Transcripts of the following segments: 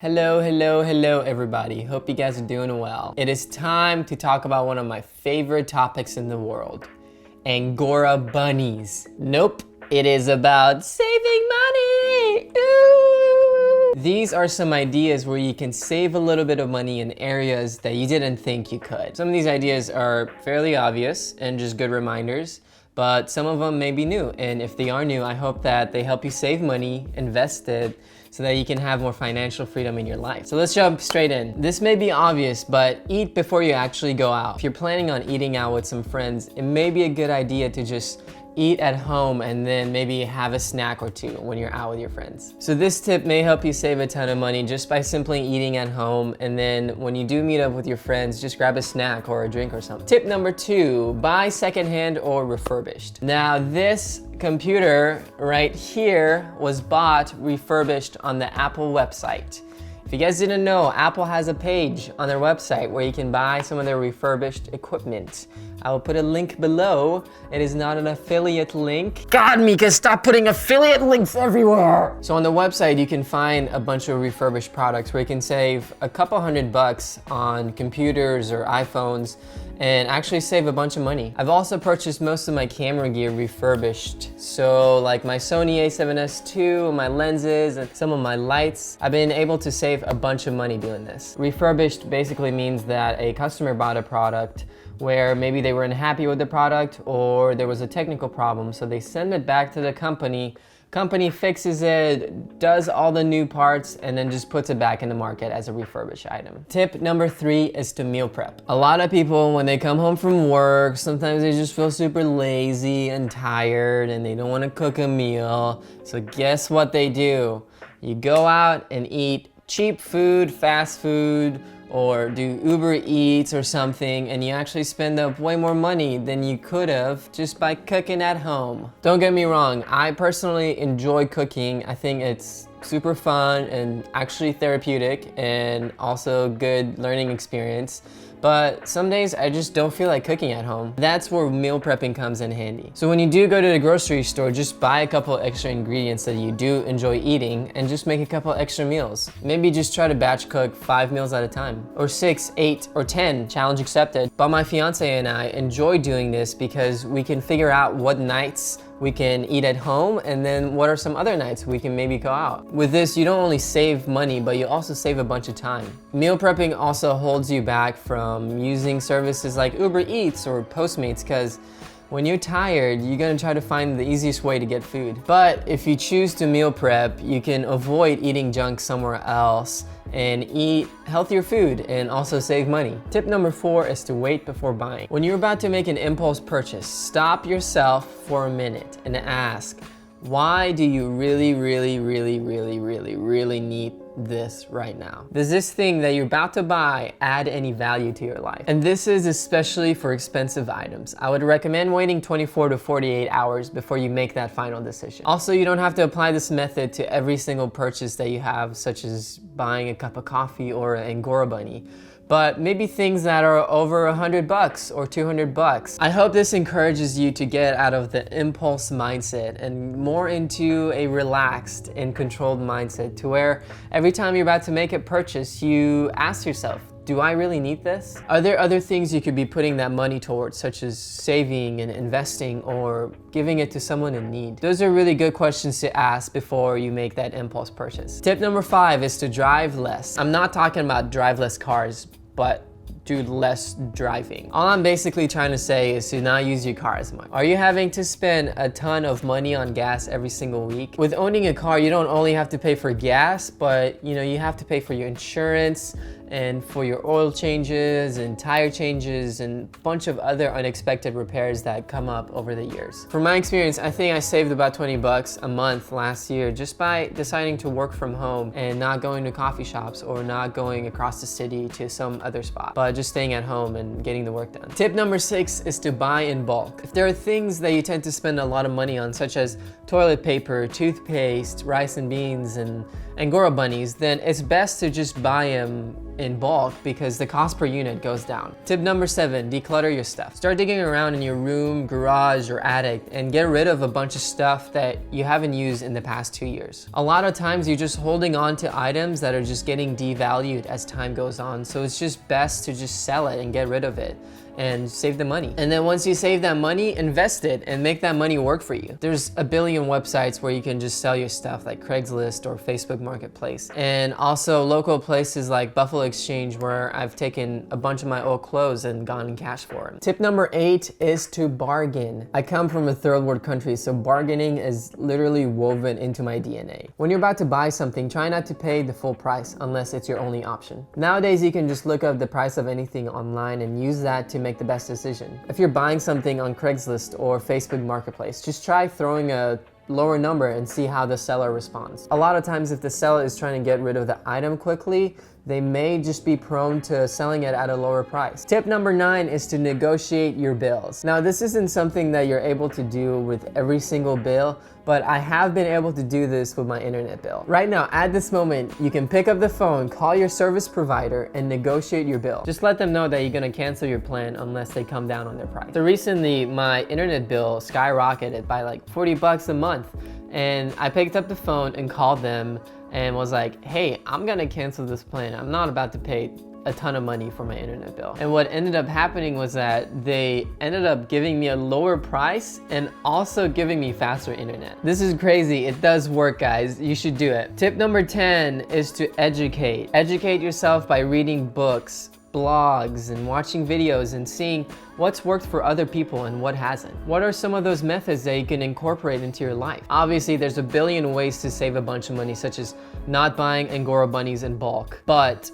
Hello everybody. Hope you guys are doing well. It is time to talk about one of my favorite topics in the world, angora bunnies. Nope, it is about saving money. Ooh. These are some ideas where you can save a little bit of money in areas that you didn't think you could. Some of these ideas are fairly obvious and just good reminders, but some of them may be new. And if they are new, I hope that they help you save money, invest it, so that you can have more financial freedom in your life. So let's jump straight in. This may be obvious, but eat before you actually go out. If you're planning on eating out with some friends, it may be a good idea to just eat at home and then maybe have a snack or two when you're out with your friends. So this tip may help you save a ton of money just by simply eating at home, and then when you do meet up with your friends, just grab a snack or a drink or something. Tip number 2, buy secondhand or refurbished. Now this computer right here was bought refurbished on the Apple website. If you guys didn't know, Apple has a page on their website where you can buy some of their refurbished equipment. I will put a link below. It is not an affiliate link. God, Mika, stop putting affiliate links everywhere. So on the website, you can find a bunch of refurbished products where you can save a couple $100 on computers or iPhones and actually save a bunch of money. I've also purchased most of my camera gear refurbished. So like my Sony a7S II, my lenses, and some of my lights. I've been able to save a bunch of money doing this. Refurbished basically means that a customer bought a product where maybe they weren't happy with the product or there was a technical problem, so they send it back to the company. Company fixes it, does all the new parts, and then just puts it back in the market as a refurbished item. Tip number 3 is to meal prep. A lot of people, when they come home from work, sometimes they just feel super lazy and tired and they don't want to cook a meal. So guess what they do? You go out and eat cheap food, fast food, or do Uber Eats or something, and you actually spend up way more money than you could have just by cooking at home. Don't get me wrong, I personally enjoy cooking. I think it's super fun and actually therapeutic and also good learning experience. But some days I just don't feel like cooking at home. That's where meal prepping comes in handy. So when you do go to the grocery store, just buy a couple extra ingredients that you do enjoy eating and just make a couple extra meals. Maybe just try to batch cook 5 meals at a time, or 6, 8, or 10, challenge accepted. But my fiance and I enjoy doing this because we can figure out what nights we can eat at home, and then what are some other nights we can maybe go out. With this, you don't only save money, but you also save a bunch of time. Meal prepping also holds you back from using services like Uber Eats or Postmates, because when you're tired, you're gonna try to find the easiest way to get food. But if you choose to meal prep, you can avoid eating junk somewhere else and eat healthier food and also save money. Tip number 4 is to wait before buying. When you're about to make an impulse purchase, stop yourself for a minute and ask, why do you really need this right now? Does this thing that you're about to buy add any value to your life? And this is especially for expensive items. I would recommend waiting 24 to 48 hours before you make that final decision. Also, you don't have to apply this method to every single purchase that you have, such as buying a cup of coffee or an angora bunny, but maybe things that are over $100 or $200. I hope this encourages you to get out of the impulse mindset and more into a relaxed and controlled mindset, to where every time you're about to make a purchase, you ask yourself, do I really need this? Are there other things you could be putting that money towards, such as saving and investing or giving it to someone in need? Those are really good questions to ask before you make that impulse purchase. Tip number 5 is to drive less. I'm not talking about drive less cars, but do less driving. All I'm basically trying to say is to not use your car as much. Are you having to spend a ton of money on gas every single week? With owning a car, you don't only have to pay for gas, but you have to pay for your insurance and for your oil changes and tire changes and a bunch of other unexpected repairs that come up over the years. From my experience, I think I saved about $20 a month last year just by deciding to work from home and not going to coffee shops or not going across the city to some other spot, but just staying at home and getting the work done. Tip number 6 is to buy in bulk. If there are things that you tend to spend a lot of money on, such as toilet paper, toothpaste, rice and beans, and angora bunnies, then it's best to just buy them in bulk because the cost per unit goes down. Tip number 7, declutter your stuff. Start digging around in your room, garage, or attic and get rid of a bunch of stuff that you haven't used in the past 2 years. A lot of times you're just holding on to items that are just getting devalued as time goes on, so it's just best to just sell it and get rid of it and save the money. And then once you save that money, invest it and make that money work for you. There's a billion websites where you can just sell your stuff, like Craigslist or Facebook Marketplace. And also local places like Buffalo Exchange, where I've taken a bunch of my old clothes and gone in cash for them. Tip number 8 is to bargain. I come from a third world country, so bargaining is literally woven into my DNA. When you're about to buy something, try not to pay the full price unless it's your only option. Nowadays, you can just look up the price of anything online and use that to make the best decision. If you're buying something on Craigslist or Facebook Marketplace, just try throwing a lower number and see how the seller responds. A lot of times if the seller is trying to get rid of the item quickly, they may just be prone to selling it at a lower price. Tip number 9 is to negotiate your bills. Now, this isn't something that you're able to do with every single bill, but I have been able to do this with my internet bill. Right now, at this moment, you can pick up the phone, call your service provider, and negotiate your bill. Just let them know that you're gonna cancel your plan unless they come down on their price. So recently, my internet bill skyrocketed by like 40 bucks a month, and I picked up the phone and called them and was like, hey, I'm gonna cancel this plan. I'm not about to pay a ton of money for my internet bill. And what ended up happening was that they ended up giving me a lower price and also giving me faster internet. This is crazy. It does work, guys. You should do it. Tip number 10 is to educate. Educate yourself by reading books, blogs, and watching videos and seeing what's worked for other people and what hasn't. What are some of those methods that you can incorporate into your life? Obviously, there's a billion ways to save a bunch of money, such as not buying angora bunnies in bulk. But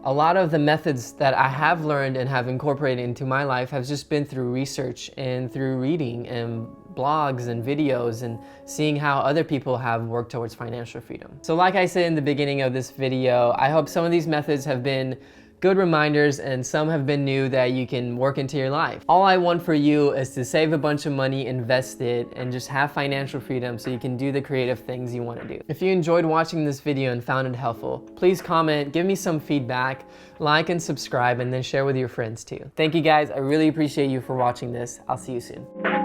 a lot of the methods that I have learned and have incorporated into my life have just been through research and through reading and blogs and videos and seeing how other people have worked towards financial freedom. So like I said in the beginning of this video, I hope some of these methods have been good reminders and some have been new that you can work into your life. All I want for you is to save a bunch of money, invest it, and just have financial freedom so you can do the creative things you want to do. If you enjoyed watching this video and found it helpful, please comment, give me some feedback, like and subscribe, and then share with your friends too. Thank you guys, I really appreciate you for watching this. I'll see you soon.